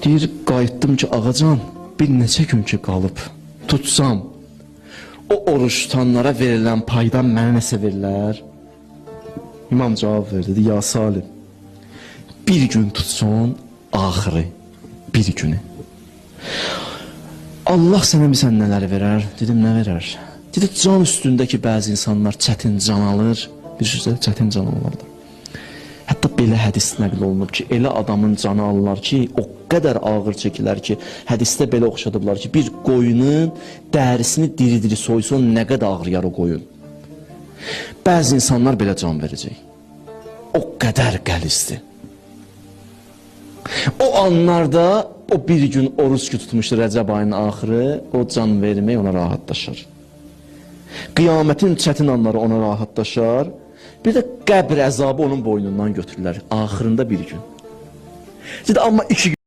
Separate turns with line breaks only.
Deyir, qayıtdım ki, ağacan, bir neçə gün ki qalıb, tutsam, o oruç tutanlara verilən paydan mənə nəsə verilər? İmam cavab verdi, dedi, ya Salim, bir gün tutsun, axırı, bir günü. Allah sənə bilsən nələr verər? Dedim, nə verər? Dedi, can üstündəki bəzi insanlar çətin can alır, bir sözlə çətin can alırlar. Hətta belə hədis nəql olunub ki, elə adamın canı alırlar ki, o qədər ağır çəkilər ki, hədisdə belə oxşadıblar ki, bir qoyunun dərisini diri-diri soysun, nə qədər ağrıyar o qoyun. Bəzi insanlar belə can verəcək. O qədər qəlizdir. O anlarda, o bir gün oruç ki tutmuşdur Rəcəb ayının axırı, o can vermək ona rahatlaşır. Qiyamətin çətin anları ona rahatlaşar. Bir də qəbr əzabı onun boynundan götürürlər. Axırında bir gün. Amma 2 gün.